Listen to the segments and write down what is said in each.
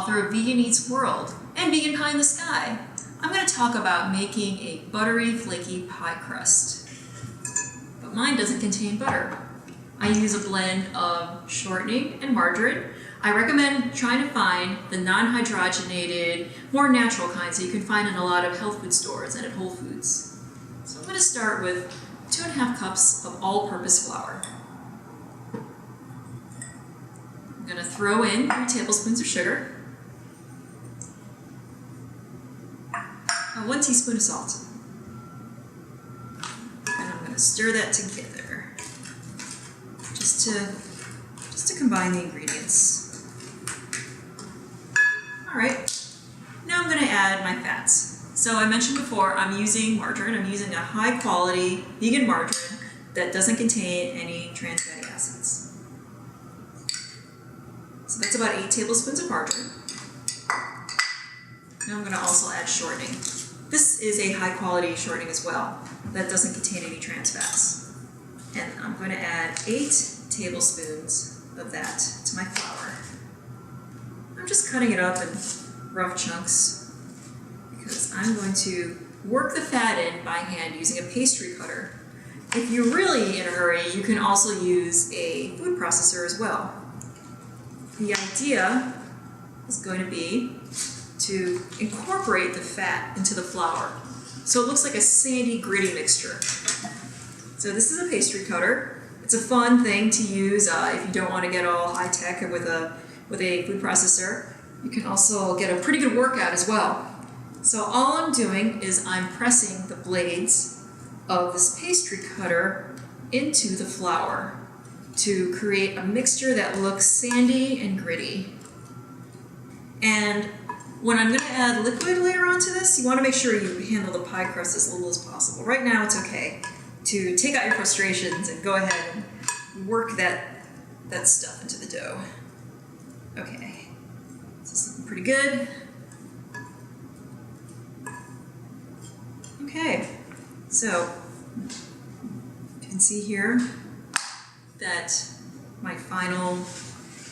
author of Vegan Eats World and Vegan Pie in the Sky, I'm going to talk about making a buttery, flaky pie crust. But mine doesn't contain butter. I use a blend of shortening and margarine. I recommend trying to find the non-hydrogenated, more natural kinds that you can find in a lot of health food stores and at Whole Foods. So I'm going to start with 2½ cups of all-purpose flour. I'm going to throw in 3 tablespoons of sugar, and 1 teaspoon of salt. And I'm going to stir that together just to combine the ingredients. All right, now I'm going to add my fats. So I mentioned before, I'm using margarine. I'm using a high-quality vegan margarine that doesn't contain any trans fatty acids. So that's about 8 tablespoons of margarine. Now I'm going to also add shortening. This is a high-quality shortening as well that doesn't contain any trans fats. And I'm going to add 8 tablespoons of that to my flour. I'm just cutting it up in rough chunks because I'm going to work the fat in by hand using a pastry cutter. If you're really in a hurry, you can also use a food processor as well. The idea is going to be to incorporate the fat into the flour so it looks like a sandy, gritty mixture. So this is a pastry cutter. It's a fun thing to use if you don't want to get all high-tech with a food processor. You can also get a pretty good workout as well. So all I'm doing is I'm pressing the blades of this pastry cutter into the flour to create a mixture that looks sandy and gritty. And when I'm going to add liquid later onto this, you want to make sure you handle the pie crust as little as possible. Right now it's okay to take out your frustrations and go ahead and work that stuff into the dough. Okay, this is looking pretty good. Okay, so you can see here that my final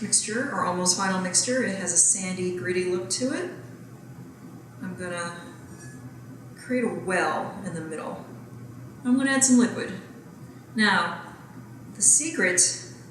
mixture, or almost final mixture, it has a sandy, gritty look to it. I'm gonna create a well in the middle. I'm gonna add some liquid. Now, the secret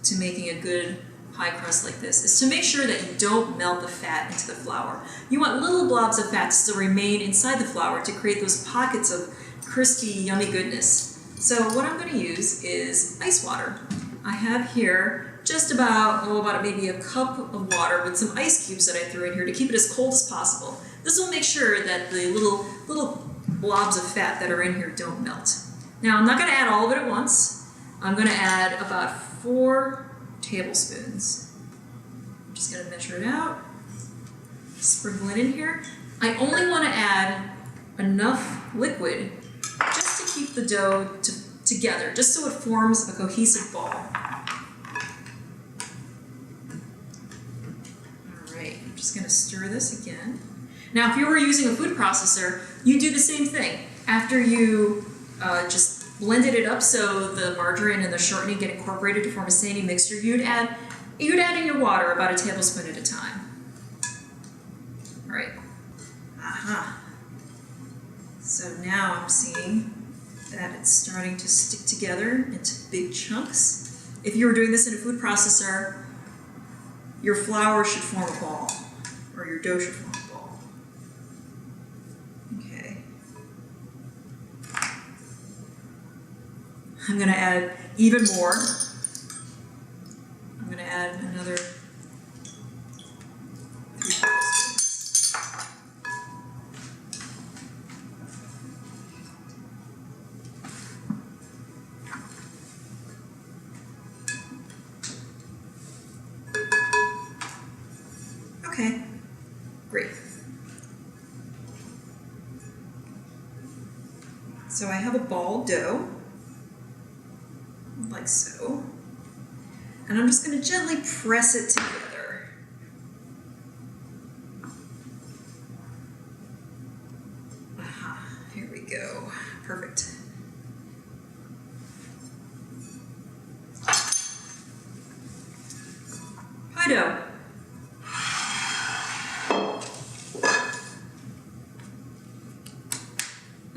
to making a good pie crust like this is to make sure that you don't melt the fat into the flour. You want little blobs of fat to still remain inside the flour to create those pockets of crispy, yummy goodness. So what I'm gonna use is ice water. I have here just about maybe a cup of water with some ice cubes that I threw in here to keep it as cold as possible. This will make sure that the little blobs of fat that are in here don't melt. Now I'm not going to add all of it at once. I'm going to add about 4 tablespoons. I'm just going to measure it out, sprinkle it in here. I only want to add enough liquid just to keep the dough together, just so it forms a cohesive ball. I'm just going to stir this again. Now, if you were using a food processor, you do the same thing. After you just blended it up so the margarine and the shortening get incorporated to form a sandy mixture, you'd add in your water about 1 tablespoon at a time. All right. So now I'm seeing that it's starting to stick together into big chunks. If you were doing this in a food processor, your flour should form a ball, or your dough should form a ball. Okay. I'm going to add even more. I'm going to add another 3 tablespoons. Okay, great. So I have a ball dough, like so, and I'm just going to gently press it together. Here we go. Perfect. Pie dough.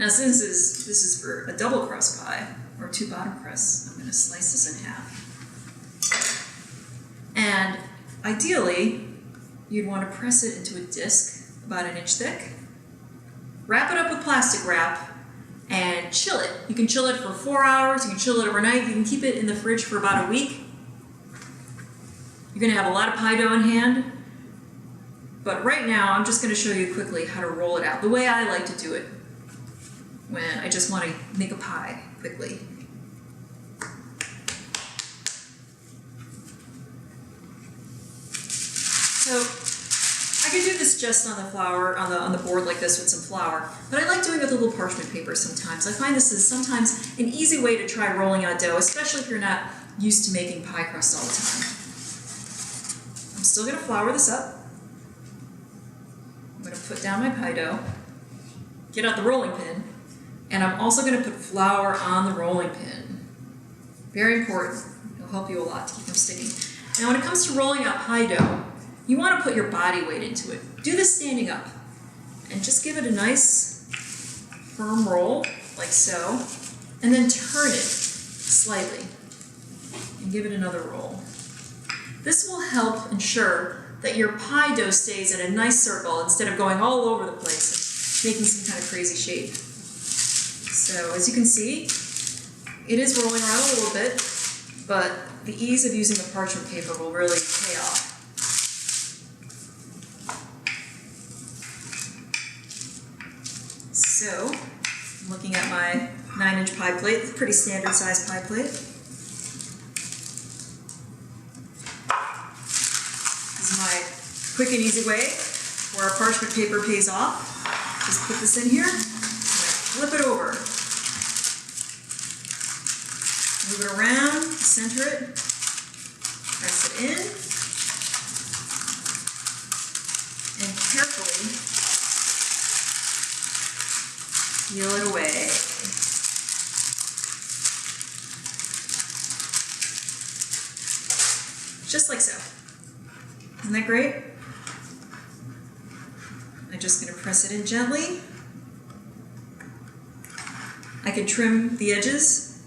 Now since this is for a double crust pie, or 2 bottom crusts, I'm going to slice this in half. And ideally, you'd want to press it into a disc about 1 inch thick. Wrap it up with plastic wrap and chill it. You can chill it for 4 hours, you can chill it overnight, you can keep it in the fridge for about a week. You're going to have a lot of pie dough in hand. But right now, I'm just going to show you quickly how to roll it out, the way I like to do it when I just want to make a pie quickly. So I could do this just on the flour, on the board like this with some flour, but I like doing it with a little parchment paper sometimes. I find this is sometimes an easy way to try rolling out dough, especially if you're not used to making pie crust all the time. I'm still going to flour this up. I'm going to put down my pie dough, get out the rolling pin, and I'm also going to put flour on the rolling pin. Very important. It'll help you a lot to keep them sticking. Now when it comes to rolling out pie dough, you want to put your body weight into it. Do this standing up, and just give it a nice firm roll, like so, and then turn it slightly, and give it another roll. This will help ensure that your pie dough stays in a nice circle instead of going all over the place and making some kind of crazy shape. So as you can see, it is rolling around a little bit, but the ease of using the parchment paper will really pay off. So, I'm looking at my 9-inch pie plate. It's a pretty standard size pie plate. This is my quick and easy way where our parchment paper pays off. Just put this in here, flip it over. Move it around, center it, press it in, and carefully peel it away. Just like so. Isn't that great? I'm just going to press it in gently. I can trim the edges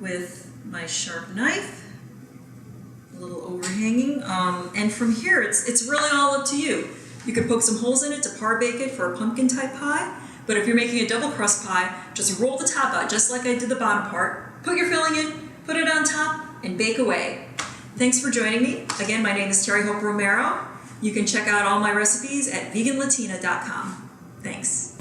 with my sharp knife, a little overhanging, and from here it's really all up to you. You could poke some holes in it to par bake it for a pumpkin type pie, but if you're making a double crust pie, just roll the top out just like I did the bottom part, put your filling in, put it on top, and bake away. Thanks for joining me. Again, my name is Hope Romero. You can check out all my recipes at veganlatina.com. Thanks.